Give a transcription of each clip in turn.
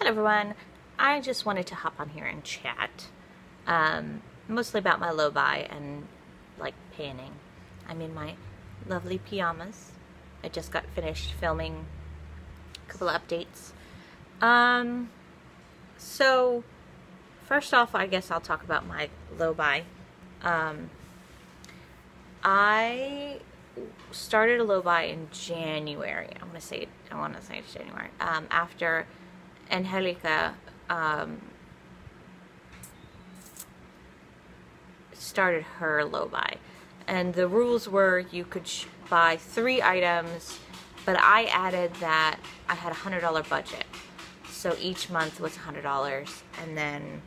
Hello everyone, I just wanted to hop on here and chat, mostly about my low buy and like panning. I'm in my lovely pajamas. I just got finished filming a couple of updates. So first off, I guess I'll talk about my low buy. I started a low buy in January. I want to say it's January. After Angelica started her low buy, and the rules were you could buy 3 items, but I added that I had $100 budget, so each month was $100, and then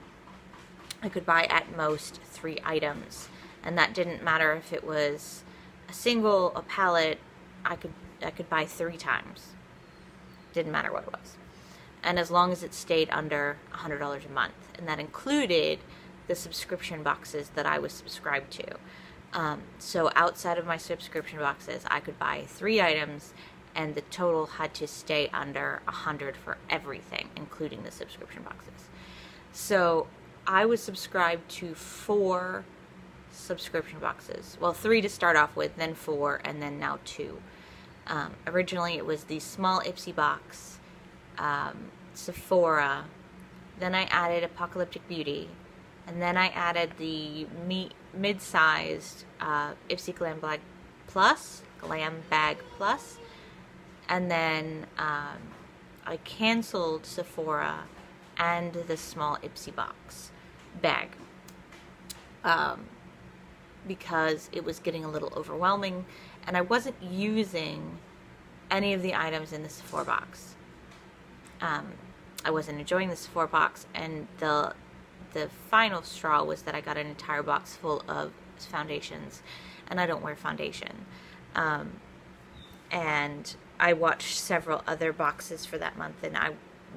I could buy at most 3 items, and that didn't matter if it was a single, a pallet. I could buy 3 times. Didn't matter what it was. And as long as it stayed under $100 a month. And that included the subscription boxes that I was subscribed to. So outside of my subscription boxes, I could buy 3 items, and the total had to stay under $100 for everything, including the subscription boxes. So I was subscribed to 4 subscription boxes. Well, 3 to start off with, then 4, and then now 2. Originally it was the small Ipsy box, Sephora, then I added Apocalyptic Beauty, and then I added the mid-sized Ipsy Glam Bag Plus, and then I canceled Sephora and the small Ipsy box bag because it was getting a little overwhelming, and I wasn't using any of the items in the Sephora box. I wasn't enjoying the Sephora box, and the final straw was that I got an entire box full of foundations, and I don't wear foundation. And I watched several other boxes for that month, and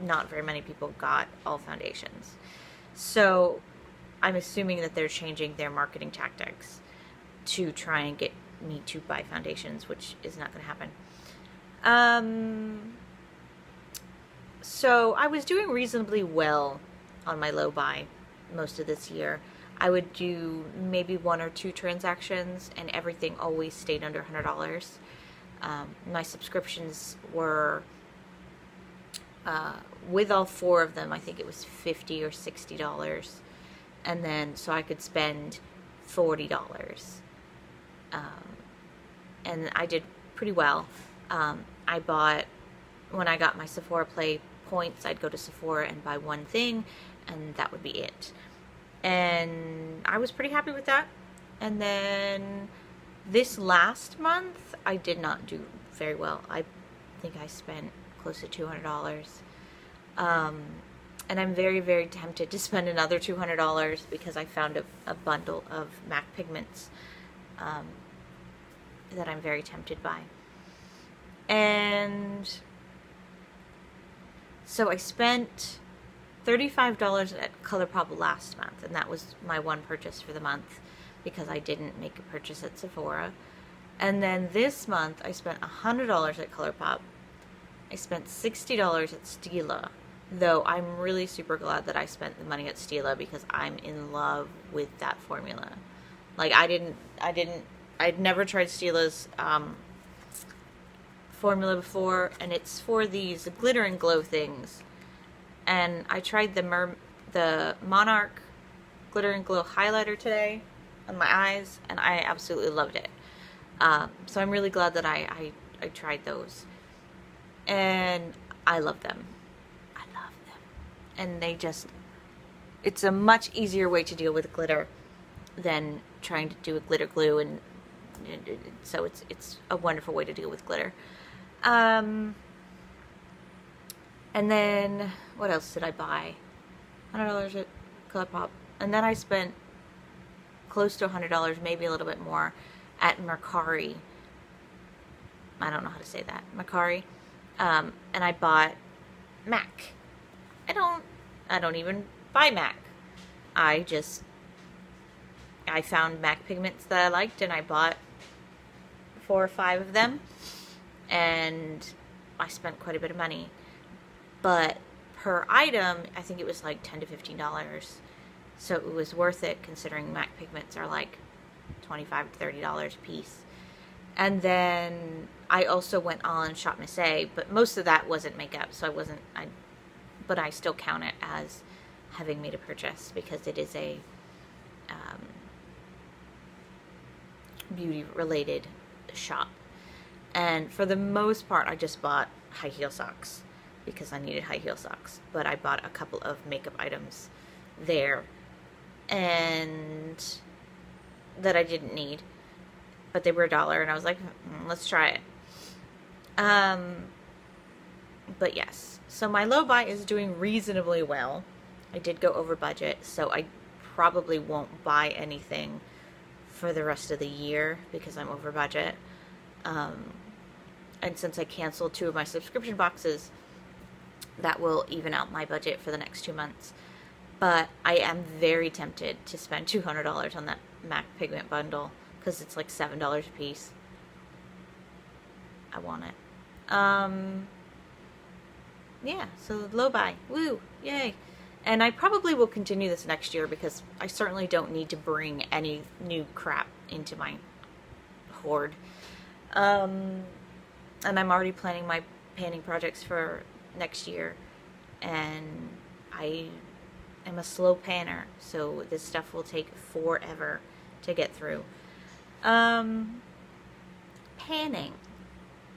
not very many people got all foundations. So I'm assuming that they're changing their marketing tactics to try and get me to buy foundations, which is not going to happen. So I was doing reasonably well on my low buy most of this year. I would do maybe 1 or 2 transactions, and everything always stayed under $100. My subscriptions were, with all 4 of them, I think it was $50 or $60. And then, so I could spend $40. And I did pretty well. I bought, when I got my Sephora Play points, I'd go to Sephora and buy 1 thing, and that would be it. And I was pretty happy with that. And then this last month, I did not do very well. I think I spent close to $200. And I'm very, very tempted to spend another $200 because I found a bundle of MAC pigments that I'm very tempted by. And so I spent $35 at ColourPop last month, and that was my one purchase for the month because I didn't make a purchase at Sephora. And then this month I spent $100 at ColourPop. I spent $60 at Stila, though I'm really super glad that I spent the money at Stila because I'm in love with that formula. Like I'd never tried Stila's formula before, and it's for these glitter and glow things. And I tried the Monarch glitter and glow highlighter today on my eyes, and I absolutely loved it. So I'm really glad that I tried those, and I love them. And it's a much easier way to deal with glitter than trying to do a glitter glue, and so it's a wonderful way to deal with glitter. And then what else did I buy? $100 at ColourPop, and then I spent close to $100, maybe a little bit more, at Mercari. I don't know how to say that. Mercari. And I bought MAC. I don't even buy MAC. I found MAC pigments that I liked, and I bought 4 or 5 of them, and I spent quite a bit of money. But per item, I think it was like $10 to $15. So it was worth it considering MAC pigments are like $25 to $30 a piece. And then I also went on Shop Miss A, but most of that wasn't makeup, so but I still count it as having made a purchase because it is a beauty related shop. And for the most part, I just bought high heel socks because I needed high heel socks, but I bought a couple of makeup items there and that I didn't need, but they were $1 and I was like, let's try it. But yes, so my low buy is doing reasonably well. I did go over budget, so I probably won't buy anything for the rest of the year because I'm over budget. And since I canceled 2 of my subscription boxes, that will even out my budget for the next 2 months. But I am very tempted to spend $200 on that MAC pigment bundle because it's like $7 a piece. I want it. Yeah, so low buy. Woo! Yay! And I probably will continue this next year because I certainly don't need to bring any new crap into my hoard. And I'm already planning my painting projects for next year. And I am a slow panner, so this stuff will take forever to get through. Panning.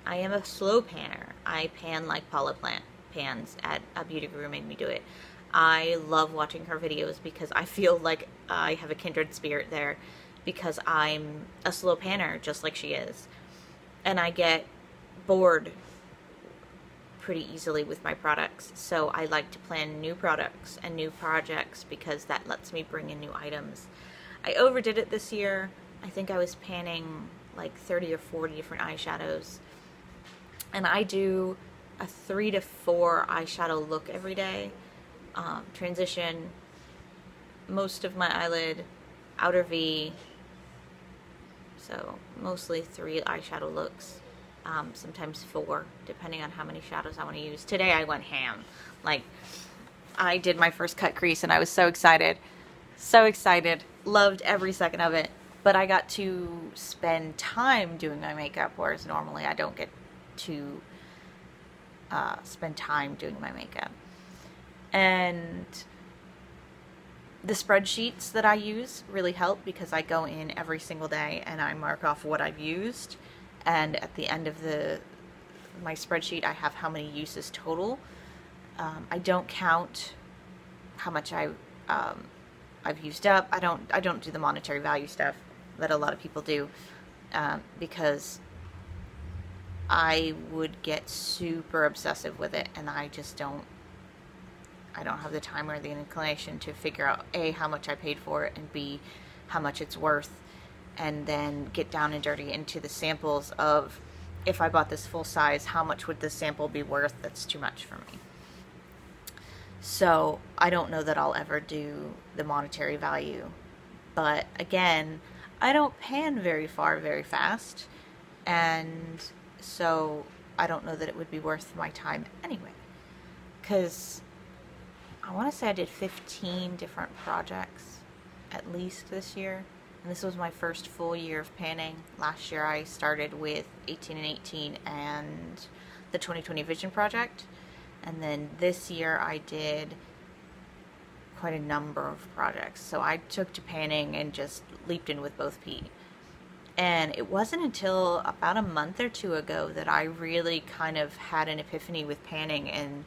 I am a slow panner. I pan like Paula Plant pans at A Beauty Guru made me do it. I love watching her videos because I feel like I have a kindred spirit there because I'm a slow panner just like she is. And I get bored pretty easily with my products, so I like to plan new products and new projects because that lets me bring in new items. I overdid it this year. I think I was panning like 30 or 40 different eyeshadows, and I do a 3 to 4 eyeshadow look every day. Transition, most of my eyelid, outer V, so mostly 3 eyeshadow looks. Sometimes 4, depending on how many shadows I want to use. Today I went ham. Like, I did my first cut crease and I was so excited. So excited. Loved every second of it. But I got to spend time doing my makeup, whereas normally I don't get to spend time doing my makeup. And the spreadsheets that I use really help because I go in every single day and I mark off what I've used. And at the end of my spreadsheet, I have how many uses total. I don't count how much I've used up. I don't do the monetary value stuff that a lot of people do because I would get super obsessive with it, and I just don't. I don't have the time or the inclination to figure out A, how much I paid for it, and B, how much it's worth. And then get down and dirty into the samples of, if I bought this full size, how much would this sample be worth? That's too much for me. So I don't know that I'll ever do the monetary value. But again, I don't pan very far very fast. And so I don't know that it would be worth my time anyway. Because I want to say I did 15 different projects at least this year. And this was my first full year of panning. Last year I started with 18 and 18 and the 2020 Vision Project. And then this year I did quite a number of projects. So I took to panning and just leaped in with both feet. And it wasn't until about a month or 2 ago that I really kind of had an epiphany with panning. And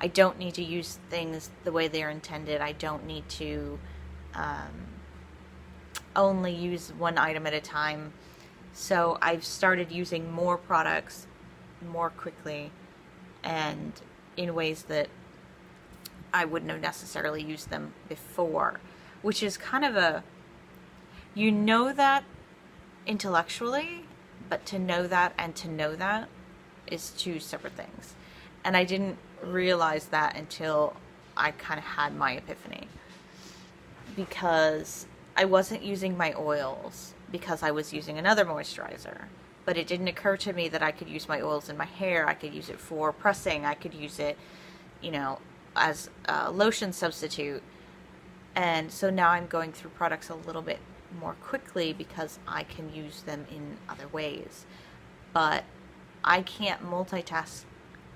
I don't need to use things the way they're intended. I don't need to only use one item at a time. So I've started using more products more quickly and in ways that I wouldn't have necessarily used them before, which is kind of you know that intellectually, but to know that and to know that is 2 separate things. And I didn't realize that until I kind of had my epiphany, because I wasn't using my oils because I was using another moisturizer. But it didn't occur to me that I could use my oils in my hair. I could use it for pressing. I could use it, as a lotion substitute. And so now I'm going through products a little bit more quickly because I can use them in other ways. But I can't multitask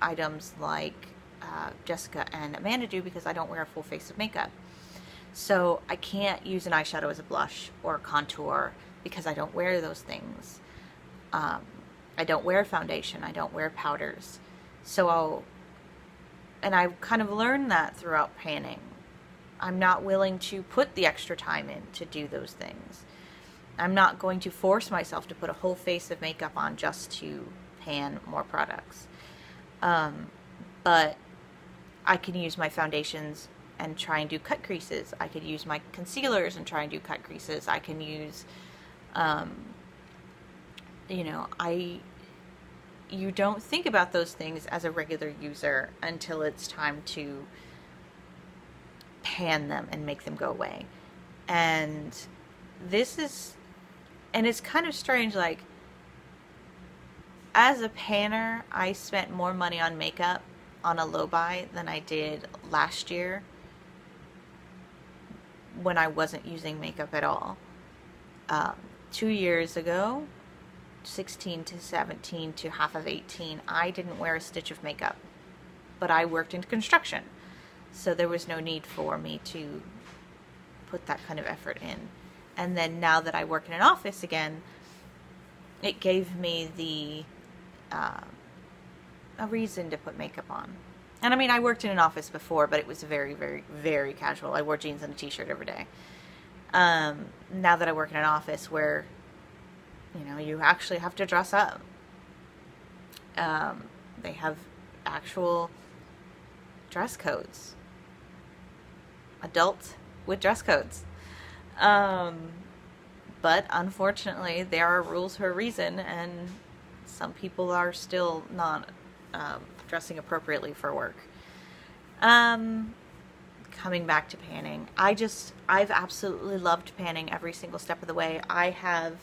items like Jessica and Amanda do because I don't wear a full face of makeup. So I can't use an eyeshadow as a blush or a contour because I don't wear those things. I don't wear foundation. I don't wear powders. And I've kind of learned that throughout panning. I'm not willing to put the extra time in to do those things. I'm not going to force myself to put a whole face of makeup on just to pan more products. But I can use my foundations and try and do cut creases. I could use my concealers and try and do cut creases. I can use, you don't think about those things as a regular user until it's time to pan them and make them go away. And it's kind of strange, like, as a panner, I spent more money on makeup on a low buy than I did last year when I wasn't using makeup at all. 2 years ago, 16 to 17 to half of 18, I didn't wear a stitch of makeup, but I worked in construction, so there was no need for me to put that kind of effort in. And then now that I work in an office again, it gave me a reason to put makeup on. And I mean, I worked in an office before, but it was very, very, very casual. I wore jeans and a t-shirt every day. Now that I work in an office where, you actually have to dress up. They have actual dress codes. Adults with dress codes. But unfortunately, there are rules for a reason, and some people are still not dressing appropriately for work. Coming back to panning, I've absolutely loved panning every single step of the way. I have,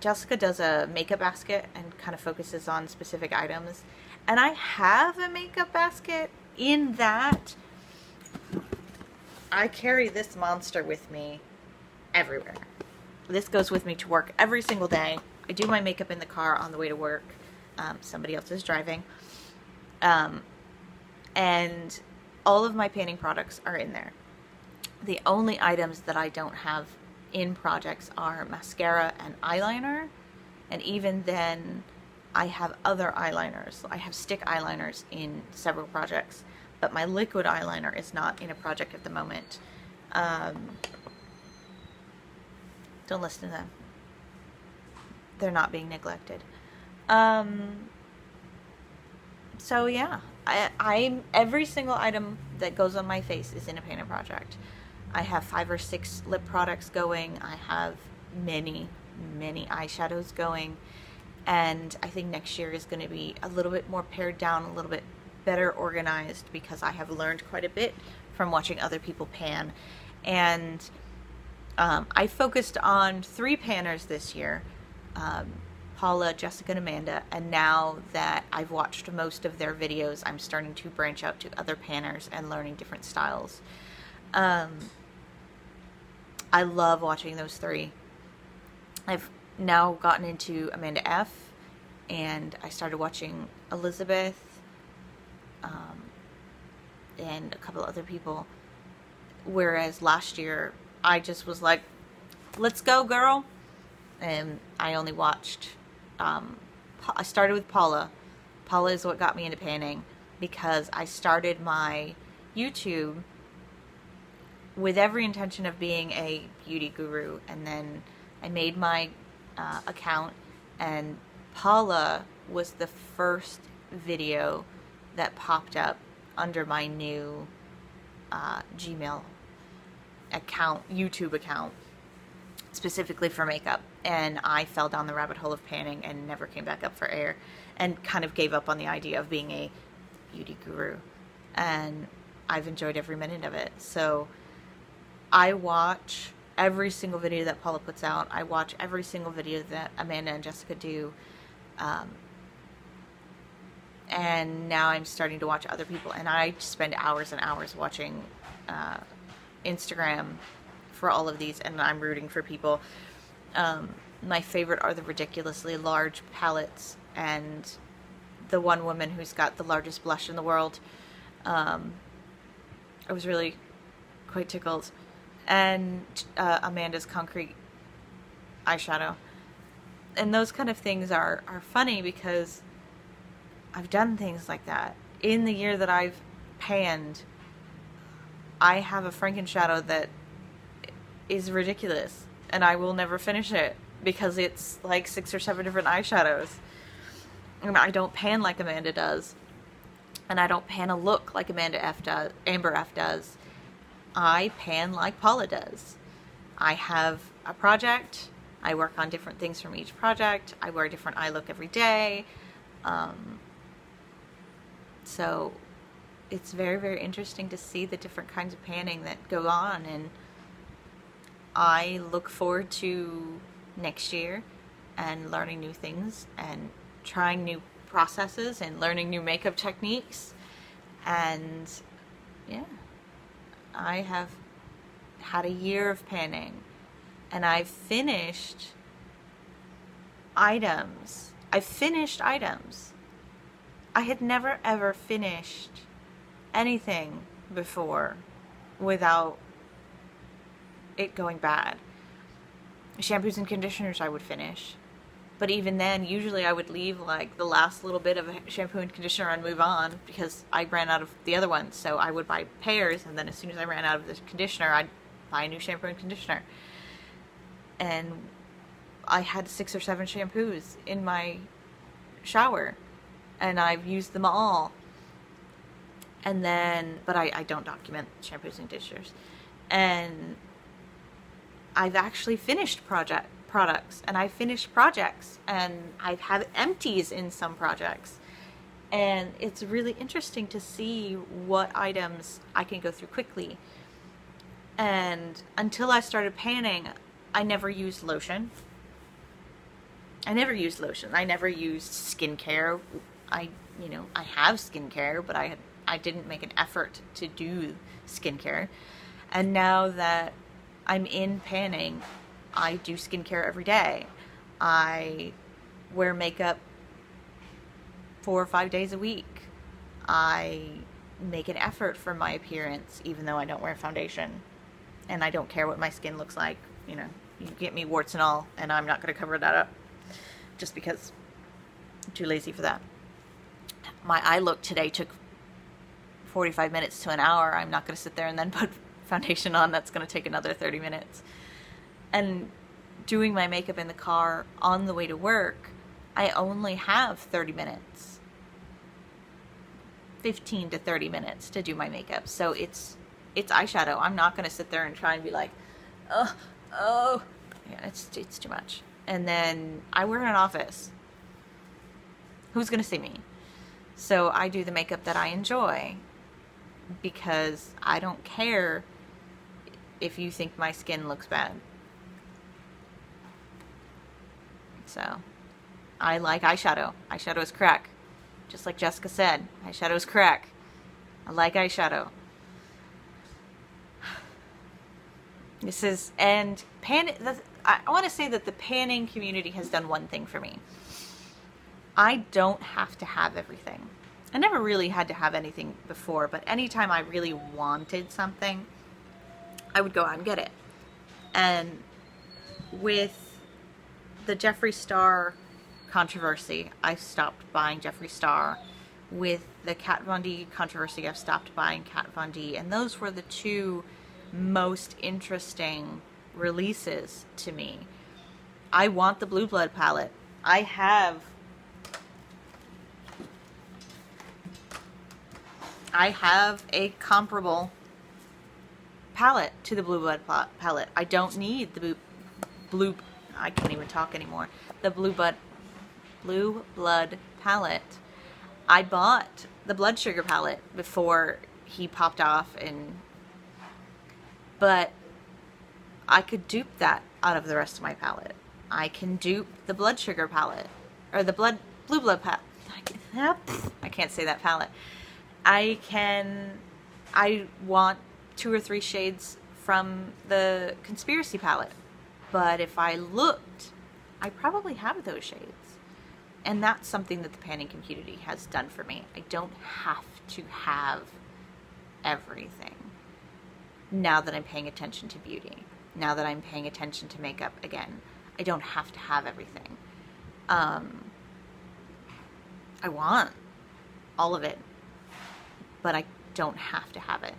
Jessica does a makeup basket and kind of focuses on specific items, and I have a makeup basket in that I carry this monster with me everywhere. This goes with me to work every single day. I do my makeup in the car on the way to work. Somebody else is driving. And all of my panning products are in there. The only items that I don't have in projects are mascara and eyeliner. And even then, I have other eyeliners. I have stick eyeliners in several projects, but my liquid eyeliner is not in a project at the moment. Don't listen to them. They're not being neglected. So yeah, every single item that goes on my face is in a painted project. I have 5 or 6 lip products going. I have many, many eyeshadows going. And I think next year is going to be a little bit more pared down, a little bit better organized, because I have learned quite a bit from watching other people pan. And I focused on 3 panners this year. Paula, Jessica, and Amanda, and now that I've watched most of their videos, I'm starting to branch out to other panners and learning different styles. I love watching those 3. I've now gotten into Amanda F, and I started watching Elizabeth, and a couple other people, whereas last year I just was like, let's go, girl. And I only watched, I started with Paula. Paula is what got me into panning, because I started my YouTube with every intention of being a beauty guru, and then I made my account, and Paula was the first video that popped up under my new Gmail account, YouTube account, specifically for makeup. And I fell down the rabbit hole of panning and never came back up for air, and kind of gave up on the idea of being a beauty guru. And I've enjoyed every minute of it. So I watch every single video that Paula puts out. I watch every single video that Amanda and Jessica do. and now I'm starting to watch other people, and I spend hours and hours watching Instagram for all of these, and I'm rooting for people. My favorite are the ridiculously large palettes, and the one woman who's got the largest blush in the world. I was really quite tickled. And Amanda's concrete eyeshadow. And those kind of things are funny because I've done things like that. In the year that I've panned, I have a Frankenshadow that is ridiculous, and I will never finish it because it's like 6 or 7 different eyeshadows. And I don't pan like Amanda does, and I don't pan a look like Amber F does. I pan like Paula does. I have a project. I work on different things from each project. I wear a different eye look every day. So it's very, very interesting to see the different kinds of panning that go on, and I look forward to next year and learning new things and trying new processes and learning new makeup techniques. And yeah, I have had a year of panning, and I've finished items. I had never ever finished anything before without it going bad. Shampoos and conditioners I would finish, but even then usually I would leave like the last little bit of a shampoo and conditioner and move on because I ran out of the other ones. So I would buy pairs, and then as soon as I ran out of the conditioner, I'd buy a new shampoo and conditioner. And I had 6 or 7 shampoos in my shower, and I've used them all. And then, but I don't document shampoos and conditioners. And I've actually finished products, and I've finished projects, and I've had empties in some projects. And it's really interesting to see what items I can go through quickly. And until I started panning, I never used lotion. I never used skincare. I have skincare, but I didn't make an effort to do skincare. And now that I'm in panning, I do skincare every day. I wear makeup 4 or 5 days a week. I make an effort for my appearance, even though I don't wear foundation. And I don't care what my skin looks like. You get me warts and all, and I'm not going to cover that up just because I'm too lazy for that. My eye look today took 45 minutes to an hour. I'm not going to sit there and then put foundation on. That's going to take another 30 minutes. And doing my makeup in the car on the way to work, I only have 30 minutes. 15 to 30 minutes to do my makeup. So it's eyeshadow. I'm not going to sit there and try and be like, oh. Yeah, it's too much. And then I work in an office. Who's going to see me? So I do the makeup that I enjoy, because I don't care if you think my skin looks bad. So I like eyeshadow. Eyeshadow is crack. Just like Jessica said, eyeshadow is crack. I like eyeshadow. I want to say that the panning community has done one thing for me. I don't have to have everything. I never really had to have anything before, but anytime I really wanted something, I would go out and get it. And with the Jeffree Star controversy, I stopped buying Jeffree Star. With the Kat Von D controversy, I've stopped buying Kat Von D. And those were the two most interesting releases to me. I want the Blue Blood palette. I have a comparable palette to the Blue Blood palette. I don't need the I can't even talk anymore. The Blue Blood palette. I bought the Blood Sugar palette before he popped off, but I could dupe that out of the rest of my palette. I can dupe the Blood Sugar palette, or the Blue Blood I can't say that palette. I want 2 or 3 shades from the Conspiracy palette. But if I looked, I probably have those shades. And that's something that the panning community has done for me. I don't have to have everything. Now that I'm paying attention to beauty, now that I'm paying attention to makeup again, I don't have to have everything. I want all of it, but I don't have to have it.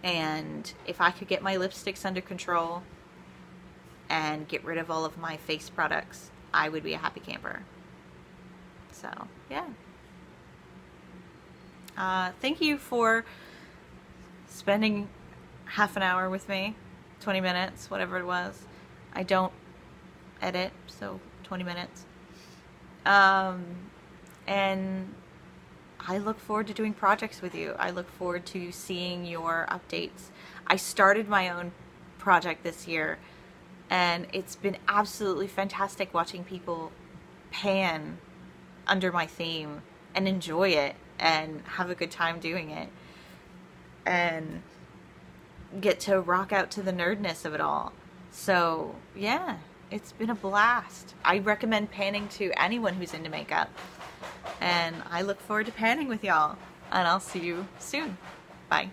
And if I could get my lipsticks under control and get rid of all of my face products, I would be a happy camper. So, yeah. Thank you for spending half an hour with me, 20 minutes, whatever it was. I don't edit, so 20 minutes. And I look forward to doing projects with you. I look forward to seeing your updates. I started my own project this year, and it's been absolutely fantastic watching people pan under my theme and enjoy it and have a good time doing it and get to rock out to the nerdness of it all. So yeah, it's been a blast. I recommend panning to anyone who's into makeup, and I look forward to panning with y'all, and I'll see you soon. Bye.